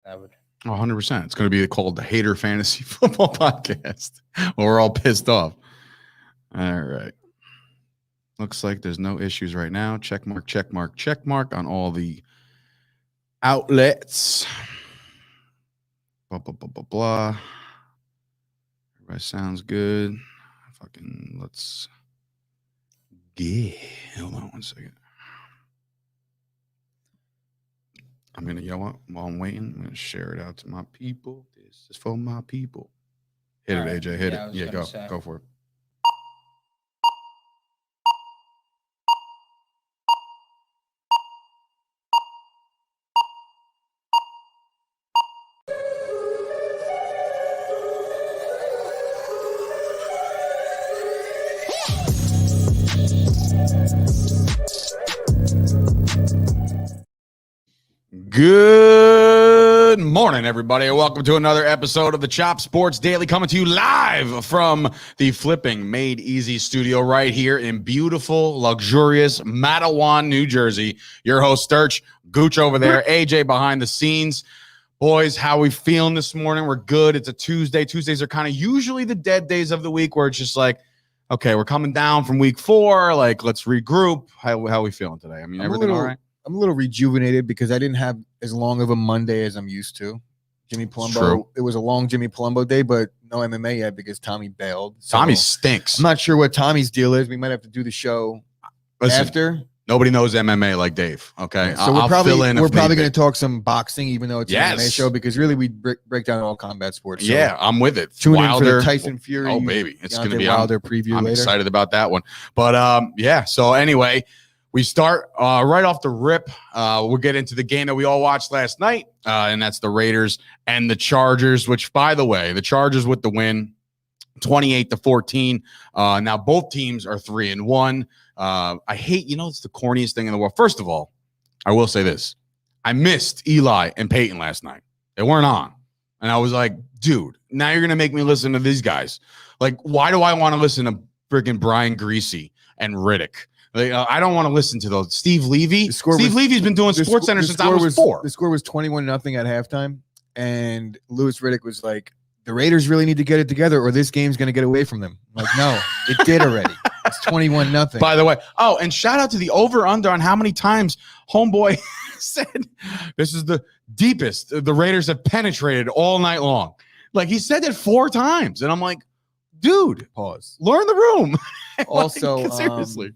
I would. 100%. It's going to be called the Hater Fantasy Football Podcast. Well, we're all pissed off. All right. Looks like there's no issues right now. Check mark on all the outlets. Blah, blah, blah, blah, blah. Everybody sounds good. Let's get. Hold on one second. I'm going to yell out while I'm waiting. I'm going to share it out to my people. This is for my people. Hit it, AJ. Hit it. Yeah, go for it. Good morning, everybody, and welcome to another episode of the Chop Sports Daily, coming to you live from the Flipping Made Easy studio right here in beautiful, luxurious Matawan, New Jersey. Your host, Sturch, Gooch over there, AJ behind the scenes. Boys, how we feeling this morning? We're good. It's a Tuesday. Tuesdays are kind of usually the dead days of the week where it's just like, okay, we're coming down from week 4. Like, let's regroup. How are we feeling today? I mean, everything all right? I'm a little rejuvenated because I didn't have as long of a Monday as I'm used to. Jimmy Palumbo, it was a long Jimmy Palumbo day, but no MMA yet because Tommy bailed. So Tommy stinks. I'm not sure what Tommy's deal is. We might have to do the show after. Nobody knows MMA like Dave. Okay, so we're probably going to talk some boxing, even though it's an MMA show, because really we break down all combat sports. So yeah, I'm with it. Tune in for the Tyson Fury. Oh baby, it's going to be Wilder preview. I'm later. Excited about that one. But yeah. So anyway. We start right off the rip. We'll get into the game that we all watched last night, and that's the Raiders and the Chargers, which, by the way, the Chargers with the win, 28-14. Now, both teams are 3-1. I hate, it's the corniest thing in the world. First of all, I will say this. I missed Eli and Peyton last night. They weren't on. And I was like, dude, now you're going to make me listen to these guys. Like, why do I want to listen to freaking Brian Greasy and Riddick? Like, I don't want to listen to those. Steve Levy. Levy's been doing SportsCenter since I was 4. The score was 21-0 at halftime, and Louis Riddick was like, "The Raiders really need to get it together, or this game's going to get away from them." I'm like, no, it did already. It's 21-0. By the way, and shout out to the over/under on how many times Homeboy said this is the deepest the Raiders have penetrated all night long. Like, he said it 4 times, and I'm like, dude, pause. Learn the room. Also, like, seriously.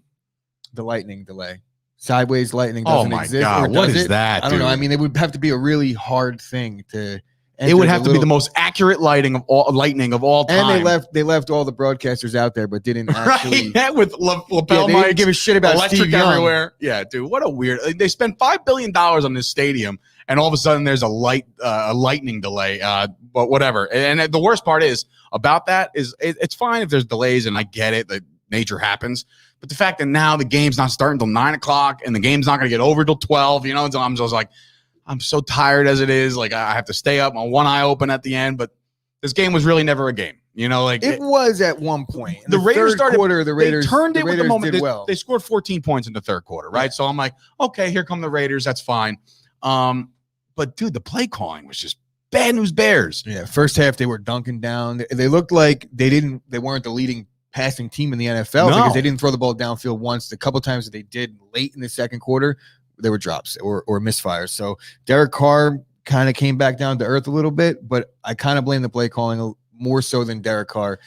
The lightning delay. Sideways lightning doesn't exist. Oh, my God. What is that, I don't know. I mean, it would have to be a really hard thing to it would have to be the most accurate lightning of all time. And they left all the broadcasters out there, but didn't actually. Right? With lapel they mics, didn't give a shit about electric Steve Young. everywhere. Yeah, dude, what a weird. They spent $5 billion on this stadium, and all of a sudden there's a lightning delay. But whatever. And the worst part is about that is it's fine if there's delays, and I get it that nature happens. But the fact that now the game's not starting until 9 o'clock and the game's not going to get over till 12, I'm just like, I'm so tired as it is. Like, I have to stay up, my one eye open at the end. But this game was really never a game. It was at one point. The Raiders started. The Raiders turned it with the moment. They scored 14 points in the third quarter, right? Yeah. So I'm like, okay, here come the Raiders. That's fine. But dude, the play calling was just bad news bears. Yeah, first half they were dunking down. They looked like they weren't the leading passing team in the NFL because they didn't throw the ball downfield once. The couple times that they did late in the second quarter, there were drops or misfires. So Derek Carr kind of came back down to earth a little bit, but I kind of blame the play calling more so than Derek Carr.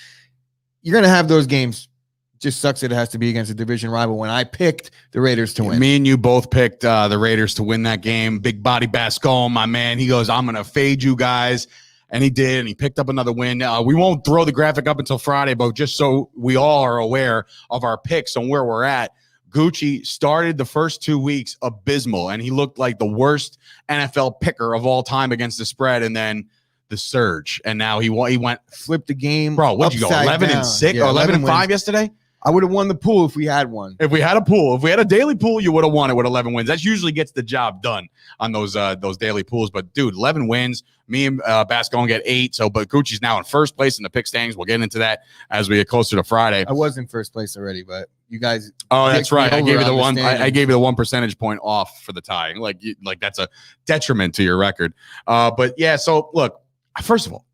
You're going to have those games. Just sucks that it has to be against a division rival when I picked the Raiders to win. Me and you both picked the Raiders to win that game. Big Body Bascom, my man, he goes, I'm going to fade you guys. And he did, and he picked up another win. We won't throw the graphic up until Friday, but just so we all are aware of our picks and where we're at, Gucci started the first 2 weeks abysmal, and he looked like the worst NFL picker of all time against the spread, and then the surge. And now he went flipped the game. Bro, what'd you go, 11-6 or 11-5 yesterday? I would have won the pool if we had one. If we had a pool, if we had a daily pool, you would have won it with 11 wins. That usually gets the job done on those daily pools. But dude, 11 wins. Me and Bascom get 8. So, but Gucci's now in first place in the pick standings. We'll get into that as we get closer to Friday. I was in first place already, but You guys. Oh, that's kicked me right. I over gave you on the the one. I standings. gave you the 1 percentage point off for the tie. Like that's a detriment to your record. But yeah. So look, first of all,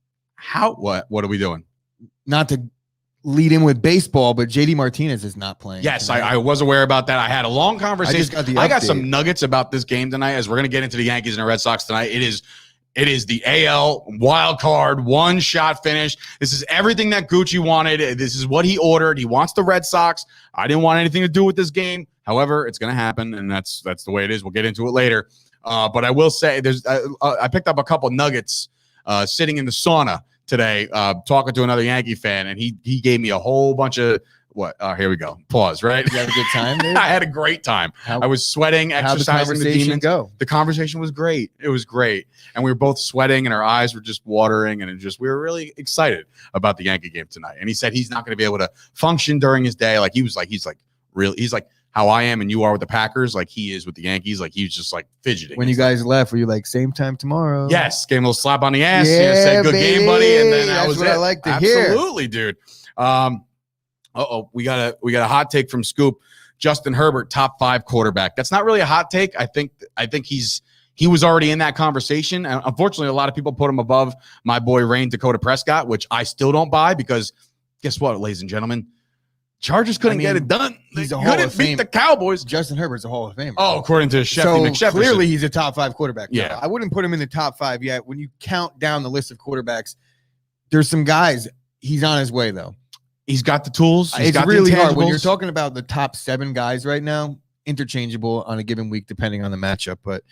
what are we doing? Not to lead in with baseball, but JD Martinez is not playing. Yes, tonight. I was aware about that. I had a long conversation. I got some nuggets about this game tonight as we're going to get into the Yankees and the Red Sox tonight. It is the AL wild card, one shot finish. This is everything that Gucci wanted. This is what he ordered. He wants the Red Sox. I didn't want anything to do with this game. However, it's going to happen, and that's the way it is. We'll get into it later. But I will say I picked up a couple nuggets sitting in the sauna today, talking to another Yankee fan, and he gave me a whole bunch of here we go. Pause, right? You have a good time, dude? I had a great time. I was sweating, exercising the demons. Go? The conversation was great. It was great. And we were both sweating and our eyes were just watering, and we were really excited about the Yankee game tonight. And he said he's not going to be able to function during his day. Like he's like how I am and you are with the Packers, like he is with the Yankees. Like he was just like fidgeting. When you guys left, were you like same time tomorrow? Yes, gave him a little slap on the ass. Yeah, said good baby. game, buddy. And then that's was what it. I like to hear. Absolutely, dude. We got a hot take from Scoop. Justin Herbert, top 5 quarterback. That's not really a hot take. I think he was already in that conversation. And unfortunately, a lot of people put him above my boy Rain Dakota Prescott, which I still don't buy because guess what, ladies and gentlemen? Chargers couldn't get it done. They couldn't beat the Cowboys. Justin Herbert's a Hall of Famer. Oh, according to McShepard. Clearly he's a top 5 quarterback. Yeah. I wouldn't put him in the top 5 yet. When you count down the list of quarterbacks, there's some guys. He's on his way, though. He's got the tools. It's really hard when you're talking about the top 7 guys right now, interchangeable on a given week, depending on the matchup. But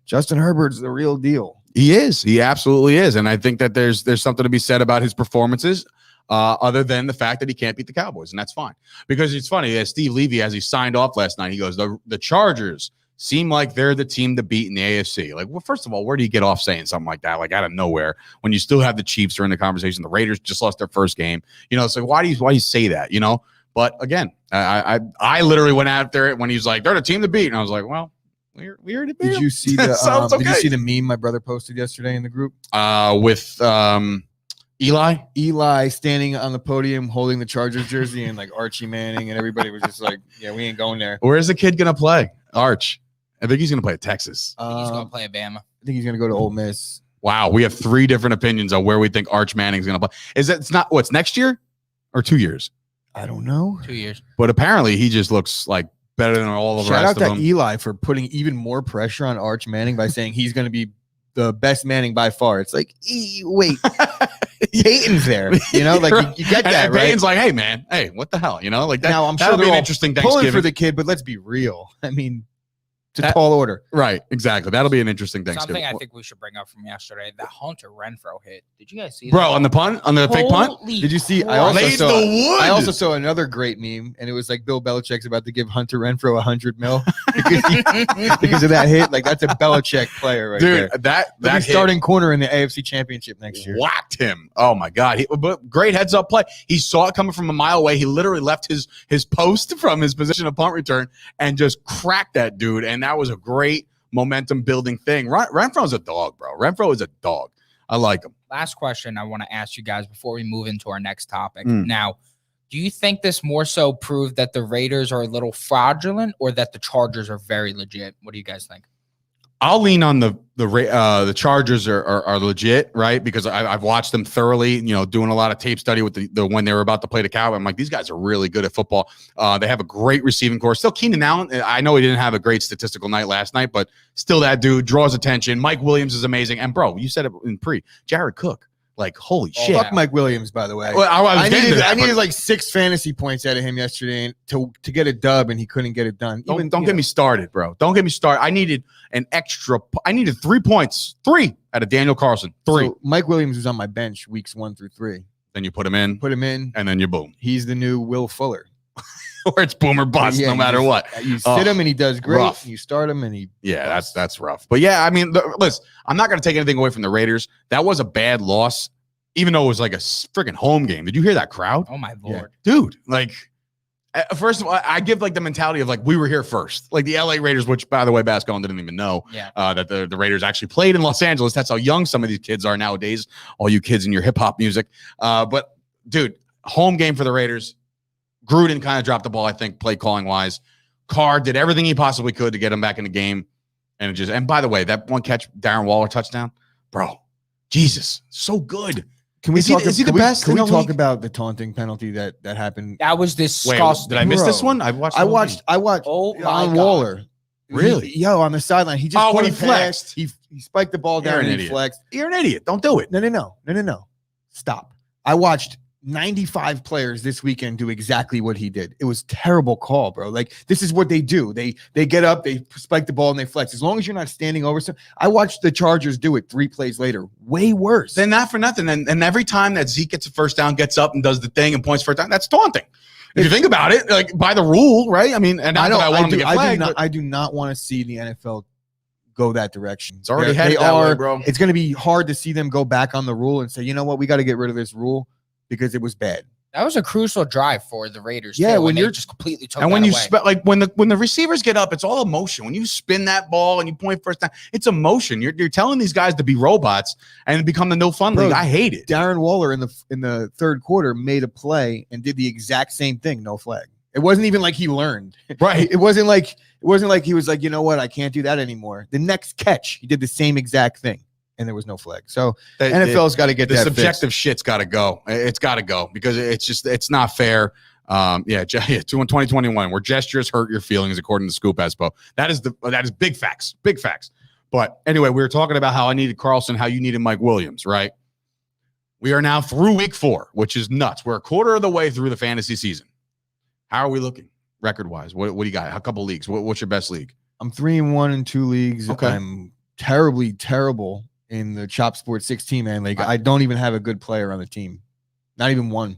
Justin Herbert's the real deal. He is. He absolutely is. And I think that there's something to be said about his performances. Other than the fact that he can't beat the Cowboys, and that's fine. Because it's funny, Steve Levy, as he signed off last night, he goes, the Chargers seem like they're the team to beat in the AFC. Like, well, first of all, where do you get off saying something like that, like out of nowhere, when you still have the Chiefs are in the conversation? The Raiders just lost their first game. You know, so why do you say that, you know? But again, I literally went out there when he was like, they're the team to beat. And I was like, well, we already beat Did you see the Did you see the meme my brother posted yesterday in the group? With Eli standing on the podium holding the Chargers jersey and like Archie Manning, and everybody was just like, yeah, we ain't going there. Where's the kid gonna play? Arch. I think he's gonna play at Texas. He's gonna play at Bama. I think he's gonna go to Ole Miss. Wow, we have 3 different opinions on where we think Arch Manning's gonna play. It's not what's next year or 2 years? I don't know. 2 years. But apparently he just looks like better than all of the rest Shout of them. out to Eli for putting even more pressure on Arch Manning by saying he's gonna be the best Manning by far. It's like, wait, Peyton's there, you know, like you get that, and right? Peyton's like, hey man, hey, what the hell, you know, like that. Now I'm sure that'll be they're an all interesting pulling Thanksgiving for the kid, but let's be real. I mean, it's a tall order, right? Exactly. That'll be an interesting Thanksgiving. Something I think we should bring up from yesterday: the Hunter Renfro hit. Did you guys see bro, that? on the punt, on the fake punt? Did you see? I also saw another great meme, and it was like Bill Belichick's about to give Hunter Renfro $100 million because of that hit. Like that's a Belichick player, right dude. There. That starting corner in the AFC Championship next year. Whacked him. Oh my God! But great heads up play. He saw it coming from a mile away. He literally left his post from his position of punt return and just cracked that dude. And that was a great momentum building thing. Renfro's a dog, bro. Renfro is a dog. I like him. Last question I want to ask you guys before we move into our next topic. Now, do you think this more so proved that the Raiders are a little fraudulent or that the Chargers are very legit? What do you guys think? I'll lean on the Chargers are legit, right? Because I've watched them thoroughly, you know, doing a lot of tape study with the when they were about to play the Cowboys. I'm like, these guys are really good at football. They have a great receiving core. Still Keenan Allen. I know he didn't have a great statistical night last night, but still that dude draws attention. Mike Williams is amazing. And bro, you said it in Jared Cook. Like, holy shit. Fuck Mike Williams, by the way. Well, I needed like 6 fantasy points out of him yesterday to get a dub, and he couldn't get it done. Don't get me started, bro. Don't get me started. I needed 3 points. 3 out of Daniel Carlson. 3. So Mike Williams was on my bench weeks 1 through 3. Then you put him in. And then you boom. He's the new Will Fuller. Or it's boom or bust, no matter what. You sit him and he does great. Rough. You start him and he. Yeah, that's rough. But yeah, I mean, listen, I'm not going to take anything away from the Raiders. That was a bad loss, even though it was like a freaking home game. Did you hear that crowd? Oh my Lord. Yeah. Dude, like, first of all, I give like the mentality of like, we were here first. Like the LA Raiders, which by the way, Bascon didn't even know that the Raiders actually played in Los Angeles. That's how young some of these kids are nowadays. All you kids in your hip hop music. But dude, home game for the Raiders. Gruden kind of dropped the ball, I think, play calling wise. Carr did everything he possibly could to get him back in the game. And by the way, that one catch, Darren Waller touchdown, bro, Jesus, so good. Can we is talk? He the best? Can we talk league? about the taunting penalty that happened? That was disgusting. Wait, did I miss this one? I watched. Oh my on God. Waller. Really? On the sideline. He just when caught he a flexed. pass. He spiked the ball down and he flexed. You're an idiot. Don't do it. No. Stop. I watched 95 players this weekend do exactly what he did. It was terrible call, bro. Like, this is what they do. They get up, they spike the ball, and they flex. As long as you're not standing over some. I watched the Chargers do it 3 plays later. Way worse. Then not for nothing. And every time that Zeke gets a first down, gets up and does the thing and points for a down, that's taunting. If you think about it, like by the rule, right? I mean, and I want him to get flagged. I do not want to see the NFL go that direction. It's already headed that way, bro. It's going to be hard to see them go back on the rule and say, you know what, we got to get rid of this rule because it was bad. That was a crucial drive for the Raiders. Yeah, when you're just completely took and when that you away. when the receivers get up, it's all emotion. When you spin that ball and you point first down, it's emotion. You're telling these guys to be robots and become the no fun league. I hate it. Darren Waller in the third quarter made a play and did the exact same thing, no flag. It wasn't even like he learned. Right. It wasn't like he was like, you know what, I can't do that anymore. The next catch, he did the same exact thing. And there was no flag. So NFL's got to get the that subjective fixed. shit's got to go. It's got to go because it's not fair. 2021 where gestures hurt your feelings, according to Scoop Espo. That is big facts. Big facts. But anyway, we were talking about how I needed Carlson, how you needed Mike Williams, right? We are now through week 4, which is nuts. We're a quarter of the way through the fantasy season. How are we looking record-wise? What do you got? A couple leagues. What's your best league? I'm 3-1 in 2 leagues. Okay. I'm terrible in the Chop Sports 16-man league. I don't even have a good player on the team. Not even one.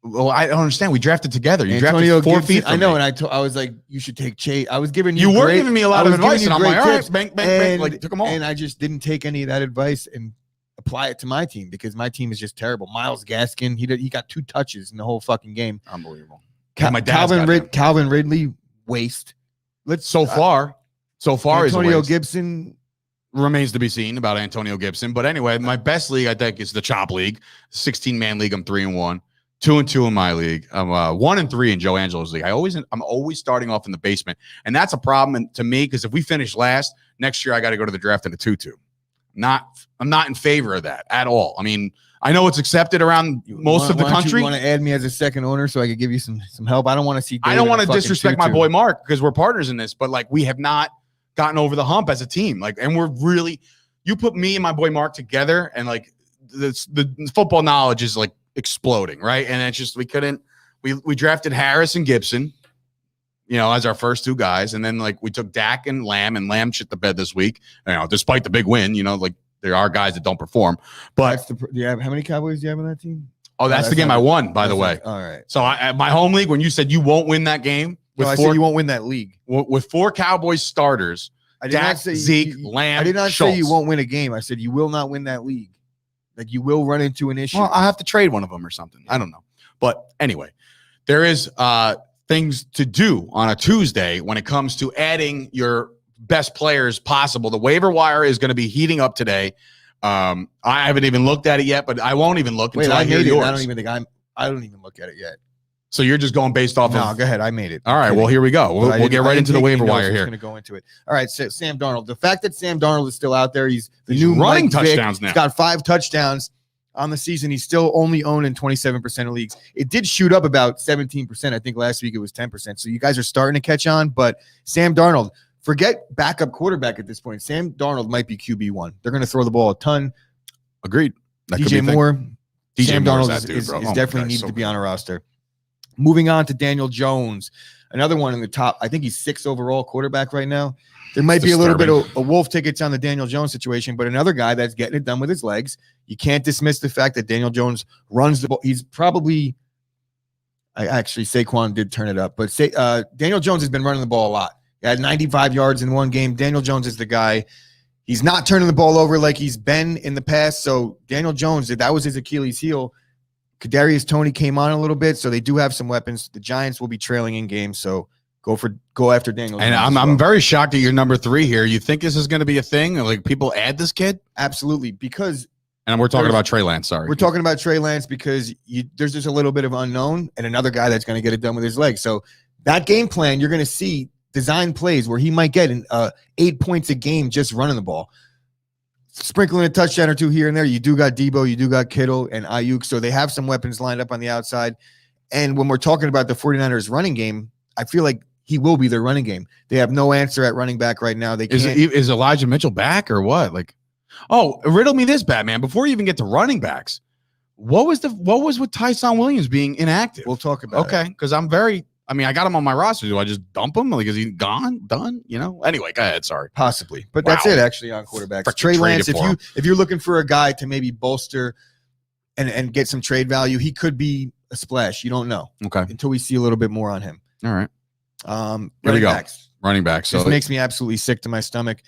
Well, I don't understand. We drafted together. You Antonio drafted 4 Gibson, feet from I know, me. and I was like, you should take Chase. I was giving you were giving me a lot of advice, and I'm like, all right, bank, like took them all. And I just didn't take any of that advice and apply it to my team because my team is just terrible. Myles Gaskin, he got 2 touches in the whole fucking game. Unbelievable. Calvin Ridley, waste. So far Antonio is Gibson remains to be seen about Antonio Gibson. But anyway, my best league, I think, is the Chop League, 16-man league. I'm 3-1, 2-2 in my league. I'm 1-3 in Joe Angelo's league. I'm always starting off in the basement, and that's a problem to me because if we finish last next year, I got to go to the draft in a 2-2. I'm not in favor of that at all. I mean, I know it's accepted around most of the country. You want to add me as a second owner so I could give you some help? I don't want to see. I don't want to disrespect my boy Mark because we're partners in this, but like we have not gotten over the hump as a team. Like, and we're really, you put me and my boy Mark together, and like the football knowledge is like exploding, right? And it's just we drafted Harris and Gibson, as our first 2 guys, and then like we took Dak and Lamb shit the bed this week. Despite the big win, like. There are guys that don't perform, but how many Cowboys do you have on that team? Oh, that's the game I won, by the way. All right. So my home league, when you said you won't win that game, I said you won't win that league with 4 Cowboys starters. I did Dak, not say Zeke, Lamb. I did not Schultz. say you won't win a game. I said you will not win that league. Like you will run into an issue. Well, I have to trade one of them or something. I don't know, but anyway, there is things to do on a Tuesday when it comes to adding your best players possible. The waiver wire is going to be heating up today. I haven't even looked at it yet, but I won't even look until I hear yours. I don't even look at it yet. So you're just going based off No, go ahead. I made it. All right. Well, here we go. We'll get right into the waiver wire here. Going to go into it. All right. So Sam Darnold. The fact that Sam Darnold is still out there, he's new running Mike Vick. touchdowns now. He's got 5 touchdowns on the season. He's still only owned in 27% of leagues. It did shoot up about 17%. I think last week it was 10%. So you guys are starting to catch on. But Sam Darnold, forget backup quarterback at this point. Sam Darnold might be QB1. They're going to throw the ball a ton. Agreed. DJ Moore. Sam Darnold is Oh definitely needed to be on a roster. Moving on to Daniel Jones, another one in the top. I think he's 6th overall quarterback right now. There might be a little bit of a wolf tickets on the Daniel Jones situation, but another guy that's getting it done with his legs. You can't dismiss the fact that Daniel Jones runs the ball. He's probably, Saquon did turn it up, but Daniel Jones has been running the ball a lot. He had 95 yards in one game. Daniel Jones is the guy. He's not turning the ball over like he's been in the past. So Daniel Jones, that was his Achilles heel. Kadarius Toney came on a little bit, so they do have some weapons. The Giants will be trailing in games, so go after Daniel Jones. And I'm very shocked at your number 3 here. You think this is going to be a thing? Like people add this kid? Absolutely, because And we're talking about Trey Lance. Sorry. We're talking about Trey Lance because there's just a little bit of unknown and another guy that's going to get it done with his legs. So that game plan, you're going to see design plays where he might get 8 points a game just running the ball. Sprinkling a touchdown or two here and there. You do got Debo, you do got Kittle and Ayuk. So they have some weapons lined up on the outside. And when we're talking about the 49ers running game, I feel like he will be their running game. They have no answer at running back right now. They can't. Is Elijah Mitchell back or what? Like, oh, riddle me this, Batman. Before you even get to running backs, what was with Tyson Williams being inactive? We'll talk about it. Okay, because I got him on my roster. Do I just dump him? Like, is he gone? Done? Anyway, go ahead. Sorry. Possibly. But that's it actually on quarterbacks. Trey Lance, if you're looking for a guy to maybe bolster and get some trade value, he could be a splash. You don't know. Okay. Until we see a little bit more on him. All right. Running backs. Running backs. So this makes me absolutely sick to my stomach.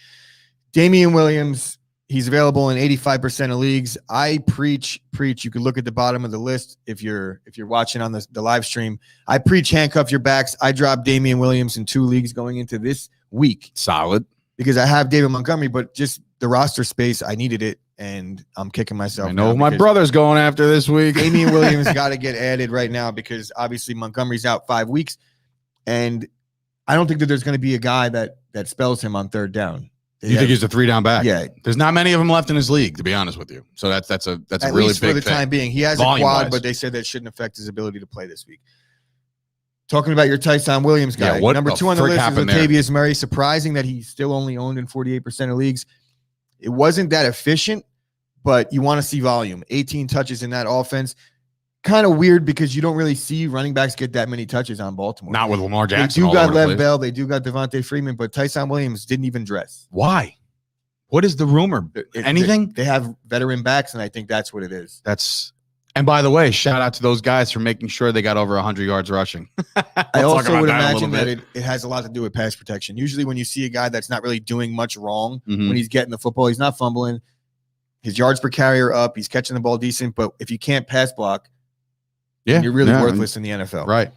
Damian Williams, he's available in 85% of leagues. I preach. You can look at the bottom of the list if you're watching on the live stream. I preach handcuff your backs. I dropped Damian Williams in 2 leagues going into this week. Solid. Because I have David Montgomery, but just the roster space, I needed it, and I'm kicking myself. I know my brother's going after this week. Damian Williams got to get added right now because obviously Montgomery's out 5 weeks, and I don't think that there's going to be a guy that spells him on third down. You think he's a 3-down back? Yeah. There's not many of them left in his league, to be honest with you. So that's a really big for the thing. time being. He has a quad, but they said that shouldn't affect his ability to play this week. Talking about your Tyson Williams guy. Yeah, number 2 on the list is Latavius Murray. Surprising that he's still only owned in 48% of leagues. It wasn't that efficient, but you want to see volume. 18 touches in that offense. Kind of weird because you don't really see running backs get that many touches on Baltimore. Not with Lamar Jackson. They do got Lev Bell. They do got Devontae Freeman, but Tyson Williams didn't even dress. Why? What is the rumor? Anything? They have veteran backs, and I think that's what it is. And by the way, shout out to those guys for making sure they got over 100 yards rushing. I also would imagine that it has a lot to do with pass protection. Usually when you see a guy that's not really doing much wrong when he's getting the football, he's not fumbling. His yards per carry are up. He's catching the ball decent. But if you can't pass block, you're really worthless in the NFL. Right.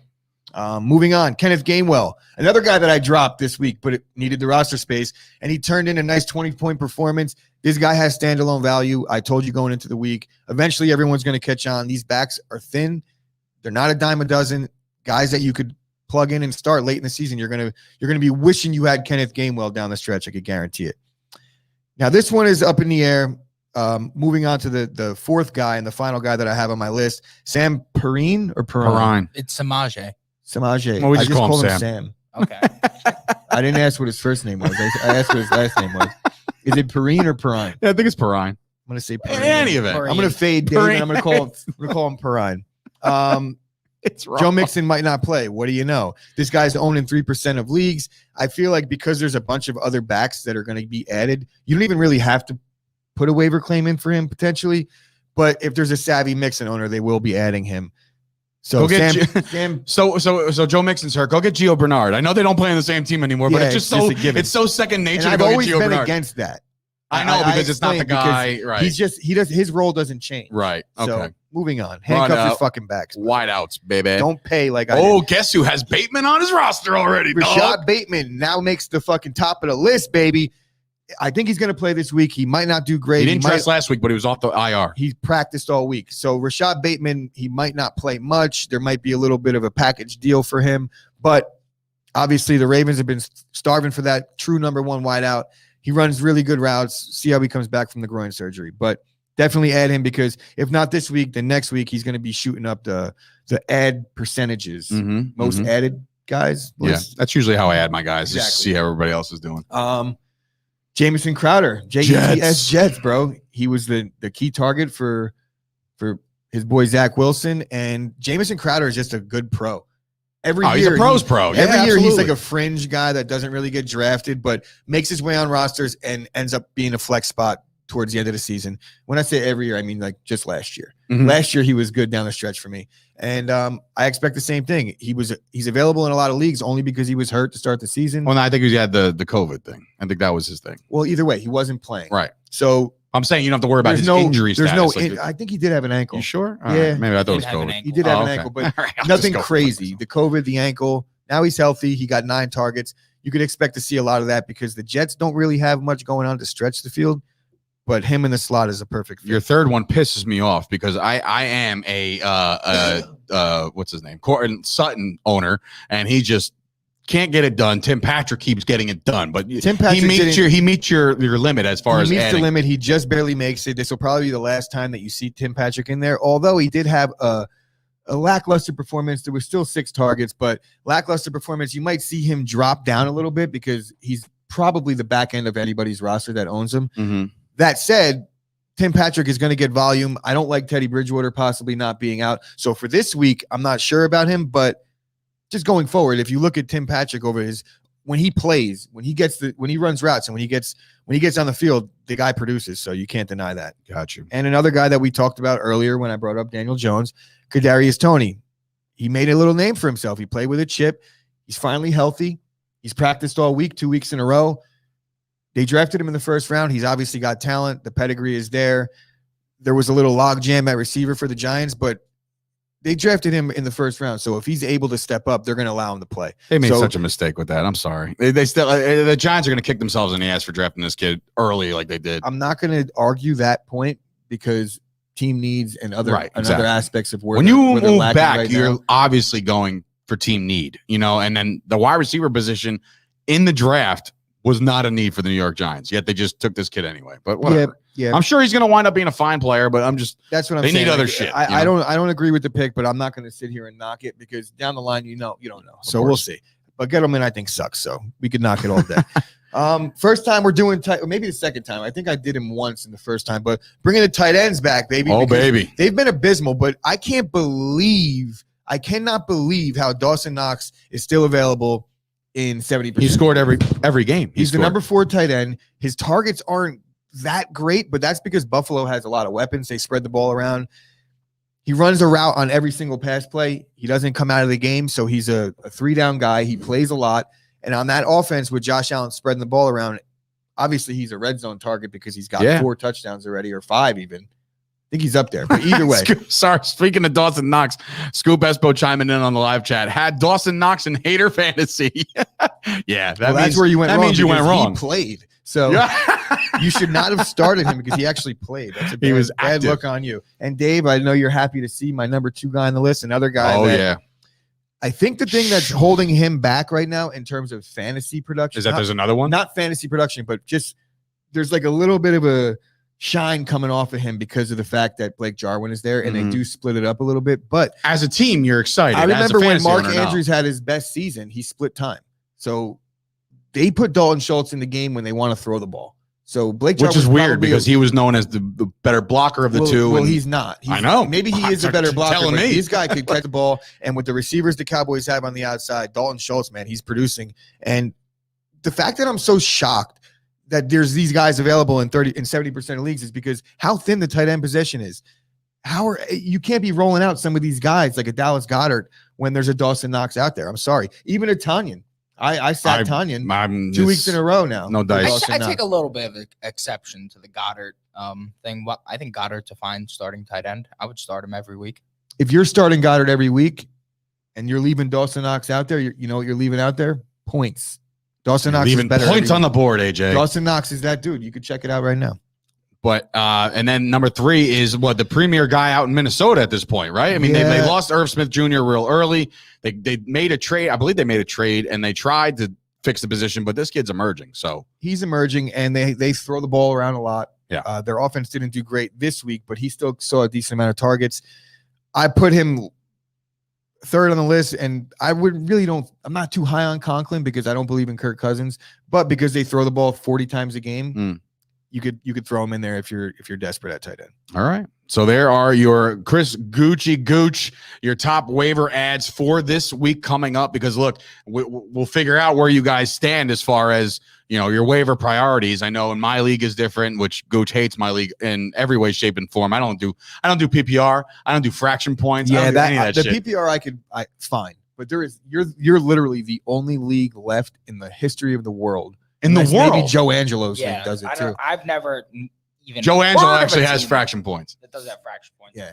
Moving on, Kenneth Gainwell, another guy that I dropped this week, but it needed the roster space, and he turned in a nice 20-point performance. This guy has standalone value. I told you going into the week. Eventually, everyone's going to catch on. These backs are thin. They're not a dime a dozen. Guys that you could plug in and start late in the season. You're gonna be wishing you had Kenneth Gainwell down the stretch. I could guarantee it. Now, this one is up in the air. Moving on to the fourth guy and the final guy that I have on my list, Sam Perrine or Perrine? It's Samaje. Samaje. Well, we just call him Sam. Okay. I didn't ask what his first name was. I asked what his last name was. Is it Perrine or Perrine? Yeah, I think it's Perrine. I'm gonna say Perrine. Any of it. I'm gonna fade Dave, and I'm gonna call him Perrine. It's wrong. Joe Mixon might not play. What do you know? This guy's owning 3% of leagues. I feel like because there's a bunch of other backs that are going to be added, you don't even really have to put a waiver claim in for him potentially. But if there's a savvy Mixon owner, they will be adding him. So So Joe Mixon's hurt. Go get Gio Bernard. I know they don't play on the same team anymore, but it's so second nature. And I've always been against that. I know because it's not the guy. Right. His role doesn't change. Right. Okay. So, moving on. Handcuff your fucking backs. Wideouts, baby. Don't pay like I did. Guess who has Bateman on his roster already? Rashad Bateman now makes the fucking top of the list, baby. I think he's going to play this week. He might not do great. He didn't dress last week, but he was off the IR. He practiced all week. So Rashad Bateman, he might not play much. There might be a little bit of a package deal for him. But obviously the Ravens have been starving for that true number one wideout. He runs really good routes. See how he comes back from the groin surgery. But definitely add him because if not this week, then next week he's going to be shooting up the ad percentages. Most added guys. Yeah, that's usually how I add my guys. Exactly. Just see how everybody else is doing. Jamison Crowder, Jets, bro. He was the key target for his boy Zach Wilson, and Jamison Crowder is just a good pro. Every year, he's a pro's pro. Yeah, every year he's like a fringe guy that doesn't really get drafted, but makes his way on rosters and ends up being a flex spot towards the end of the season. When I say every year, I mean like just last year. Last year he was good down the stretch for me, and I expect the same thing. He's available in a lot of leagues only because he was hurt to start the season. Well, no, I think he had the COVID thing. I think that was his thing. Well, either way, he wasn't playing. Right. So I'm saying you don't have to worry about his injury status. I think he did have an ankle. You sure? Yeah. Maybe I thought it was COVID. He did have an ankle, but nothing crazy. The COVID, the ankle. Now he's healthy. He got 9 targets. You could expect to see a lot of that because the Jets don't really have much going on to stretch the field. but him in the slot is a perfect fit. Your third one pisses me off because I am a what's his name? Cortland Sutton owner, and he just can't get it done. Tim Patrick keeps getting it done, but Tim Patrick he meets your limit as far as he meets adding. the limit. He just barely makes it. This will probably be the last time that you see Tim Patrick in there. Although he did have a lackluster performance, there was still 6 targets, but lackluster performance. You might see him drop down a little bit because he's probably the back end of anybody's roster that owns him. Mm-hmm. That said, Tim Patrick is going to get volume. I don't like Teddy Bridgewater possibly not being out. So for this week, I'm not sure about him, but just going forward, if you look at Tim Patrick when he plays, when he runs routes and when he gets on the field, the guy produces. So you can't deny that. Got you. And another guy that we talked about earlier when I brought up Daniel Jones, Kadarius Toney. He made a little name for himself. He played with a chip. He's finally healthy. He's practiced all week, 2 weeks in a row. They drafted him in the first round. He's obviously got talent. The pedigree is there. There was a little logjam at receiver for the Giants, but they drafted him in the first round. So if he's able to step up, they're going to allow him to play. They made such a mistake with that. I'm sorry. They still the Giants are going to kick themselves in the ass for drafting this kid early like they did. I'm not going to argue that point because team needs and other aspects of where when you move back, right you're now. Obviously going for team need, and then the wide receiver position in the draft was not a need for the New York Giants. Yet they just took this kid anyway. But whatever. Yeah. I'm sure he's going to wind up being a fine player, but that's what I'm they saying. Need other shit. I don't agree with the pick, but I'm not going to sit here and knock it because down the line, you don't know. So we'll see. But Gettleman, I think, sucks. So we could knock it all day. First time we're doing maybe the second time. I think I did him once in the first time, but bringing the tight ends back, baby. Oh, baby. They've been abysmal, but I cannot believe how Dawson Knox is still available in 70%. He scored every game. He's the number 4 tight end. His targets aren't that great, but that's because Buffalo has a lot of weapons. They spread the ball around. He runs a route on every single pass play. He doesn't come out of the game, so he's a 3-down guy. He plays a lot. And on that offense with Josh Allen spreading the ball around, obviously he's a red zone target because he's got 4 touchdowns already, or 5 even. I think he's up there, but either way. Sorry, speaking of Dawson Knox, Scoop Espo chiming in on the live chat. Had Dawson Knox in hater fantasy. Yeah, that's where you went wrong. That means you went wrong. He played. So you should not have started him because he actually played. That's a bad look on you. And Dave, I know you're happy to see my number 2 guy on the list, another guy. Oh, yeah. I think the thing that's holding him back right now in terms of fantasy production is that there's another one? Not fantasy production, but just there's like a little bit of a shine coming off of him because of the fact that Blake Jarwin is there and they do split it up a little bit. But as a team, you're excited. I remember when Mark Andrews had his best season, he split time. So they put Dalton Schultz in the game when they want to throw the ball. So Blake Jarwin, which is weird because he was known as the better blocker of the two. Well, he's not. I know. Maybe he is a better blocker. But this guy could catch the ball, and with the receivers the Cowboys have on the outside, Dalton Schultz, man, he's producing. And the fact that I'm so shocked that there's these guys available in 70% of leagues is because how thin the tight end position is. You can't be rolling out some of these guys like a Dallas Goedert when there's a Dawson Knox out there. I'm sorry. Even a Tanyan. I sat Tanyan 2 weeks in a row now. No dice. I take a little bit of an exception to the Goddard thing. Well, I think Goddard's a fine starting tight end. I would start him every week. If you're starting Goddard every week and you're leaving Dawson Knox out there, you know what you're leaving out there? Points. Dawson Knox is better. Points on the board, AJ. Dawson Knox is that dude. You could check it out right now. But and then number 3 is the premier guy out in Minnesota at this point, right? I mean, they lost Irv Smith Jr. real early. They made a trade. I believe they made a trade and they tried to fix the position, but this kid's emerging. So he's emerging and they throw the ball around a lot. Yeah. Their offense didn't do great this week, but he still saw a decent amount of targets. I put him 3rd on the list, and I'm not too high on Conklin because I don't believe in Kirk Cousins, but because they throw the ball 40 times a game. You could throw him in there if you're desperate at tight end. All right. So there are your Chris Gooch, your top waiver ads for this week coming up. Because look, we'll figure out where you guys stand as far as your waiver priorities. I know in my league is different, which Gooch hates my league in every way, shape, and form. I don't do PPR. I don't do fraction points. Yeah, that the shit. PPR fine, but you're literally the only league left in the history of the world. In the world, maybe Joe Angelo's league does it too. I've never even. Joe Angelo actually has fraction points. It does have fraction points. Yeah,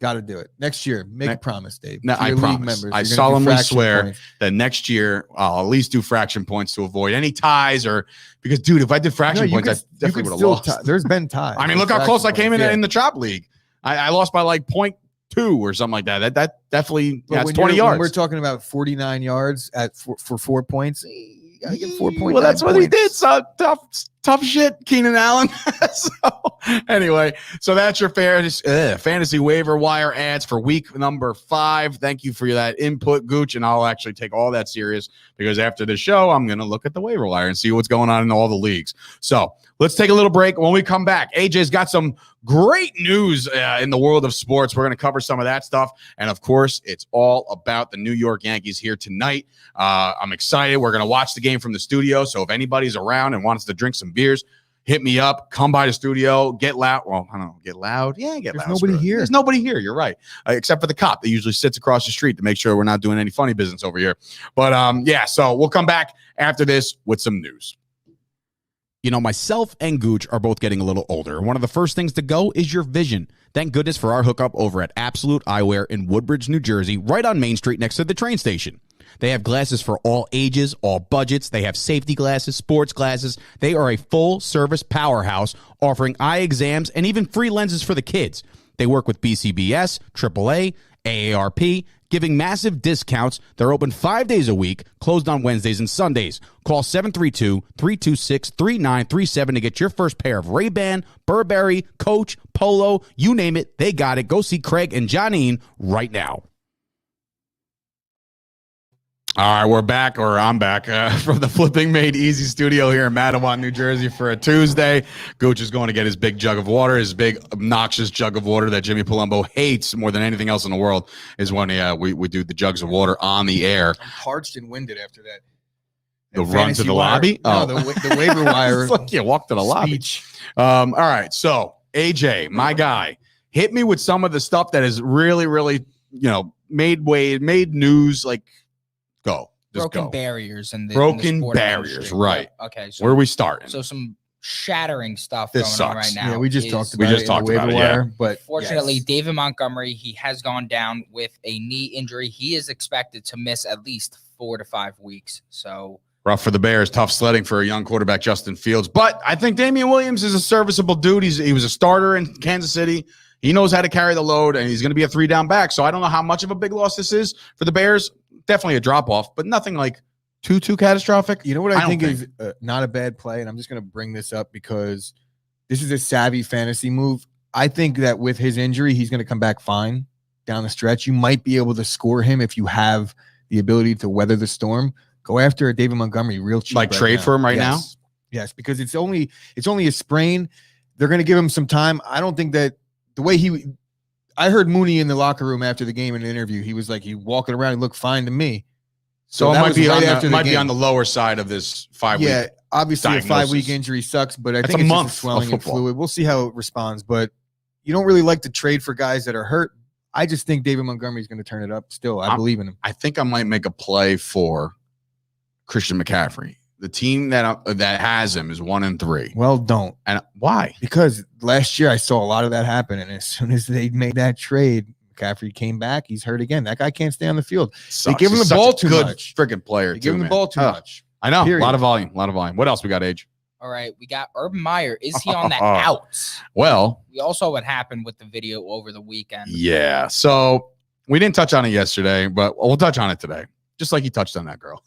Got to do it next year. Make a promise, Dave. No, To I your league promise. members, I you're gonna do solemnly fraction swear points. that next year I'll at least do fraction points to avoid any ties because, dude, if I did fraction points, I definitely would have lost. There's been ties. I mean, look how close I came in the Chop League. I lost by like 0.2 or something like that. That definitely, it's 20 yards. When we're talking about 49 yards for 4 points. You gotta get 4 points. Well, that's what he did. So tough shit, Keenan Allen. So anyway, so that's your fantasy waiver wire ads for week number 5. Thank you for that input, Gooch, and I'll actually take all that serious because after the show, I'm going to look at the waiver wire and see what's going on in all the leagues. So let's take a little break. When we come back, AJ's got some great news in the world of sports. We're going to cover some of that stuff. And of course, it's all about the New York Yankees here tonight. I'm excited. We're going to watch the game from the studio. So if anybody's around and wants to drink some beers, hit me up, come by the studio, get loud. Well, I don't know, get loud. Yeah, get loud. There's nobody here. There's nobody here. You're right. Except for the cop that usually sits across the street to make sure we're not doing any funny business over here. But yeah, so we'll come back after this with some news. You know, myself and Gooch are both getting a little older. One of the first things to go is your vision. Thank goodness for our hookup over at Absolute Eyewear in Woodbridge, New Jersey, right on Main Street next to the train station. They have glasses for all ages, all budgets. They have safety glasses, sports glasses. They are a full-service powerhouse offering eye exams and even free lenses for the kids. They work with BCBS, AAA, AARP, giving massive discounts. They're open 5 days a week, closed on Wednesdays and Sundays. Call 732-326-3937 to get your first pair of Ray-Ban, Burberry, Coach, Polo, you name it, they got it. Go see Craig and Johnine right now. All right, we're back, or I'm back from the Flipping Made Easy studio here in Mattawa, New Jersey for a Tuesday. Gooch is going to get his big jug of water, his big obnoxious jug of water that Jimmy Palumbo hates more than anything else in the world is when we do the jugs of water on the air. I'm parched and winded after that. The run to the lobby? No, the waiver wire. It's like you walk to the lobby. All right, so AJ, my guy, hit me with some of the stuff that is really, really, made news, like, go. Just broken go. barriers in the sport barriers, industry. Right? Okay. So where are we starting? So some shattering stuff this going on sucks. right now. Yeah, we just talked about it. Yeah. But fortunately, David Montgomery, he has gone down with a knee injury. He is expected to miss at least 4 to 5 weeks. So rough for the Bears. Tough sledding for a young quarterback, Justin Fields. But I think Damian Williams is a serviceable dude. He was a starter in Kansas City. He knows how to carry the load, and he's going to be a 3-down back. So I don't know how much of a big loss this is for the Bears. Definitely a drop-off, but nothing like too catastrophic. You know what I think is not a bad play, and I'm just going to bring this up because this is a savvy fantasy move. I think that with his injury, he's going to come back fine down the stretch. You might be able to score him if you have the ability to weather the storm. Go after a David Montgomery real cheap. Like trade for him right now? Yes, because it's only a sprain. They're going to give him some time. I don't think that the way I heard Mooney in the locker room after the game in an interview. He was like, he walking around, he looked fine to me. So it might be on the lower side of this 5 week. Yeah, obviously diagnosis. A 5 week injury sucks, but I think it's a month just a swelling and fluid. We'll see how it responds, but you don't really like to trade for guys that are hurt. I just think David Montgomery is going to turn it up still. I believe in him. I think I might make a play for Christian McCaffrey. The team that has him is 1-3. Well, don't. And why? Because last year I saw a lot of that happen, and as soon as they made that trade, McCaffrey came back. He's hurt again. That guy can't stay on the field. Sucks. They give him the ball too much. Freaking player. They give him the ball too much. I know. Period. A lot of volume. What else we got, Age? all right, we got Urban Meyer. Is he on the outs? Well, we also what happened with the video over the weekend. Yeah. So we didn't touch on it yesterday, but we'll touch on it today. Just like he touched on that girl.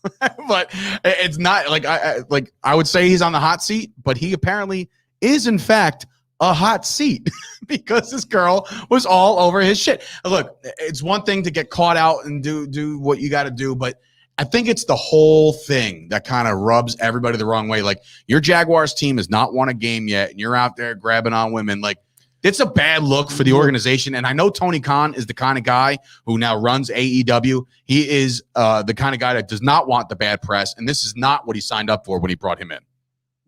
But it's not like I would say he's on the hot seat, but he apparently is in fact a hot seat because this girl was all over his shit. Look, it's one thing to get caught out and do what you got to do, but I think it's the whole thing that kind of rubs everybody the wrong way. Like, your Jaguars team has not won a game yet, and you're out there grabbing on women. Like, it's a bad look for the organization. And I know Tony Khan is the kind of guy who now runs AEW. He is the kind of guy that does not want the bad press, and this is not what he signed up for when he brought him in.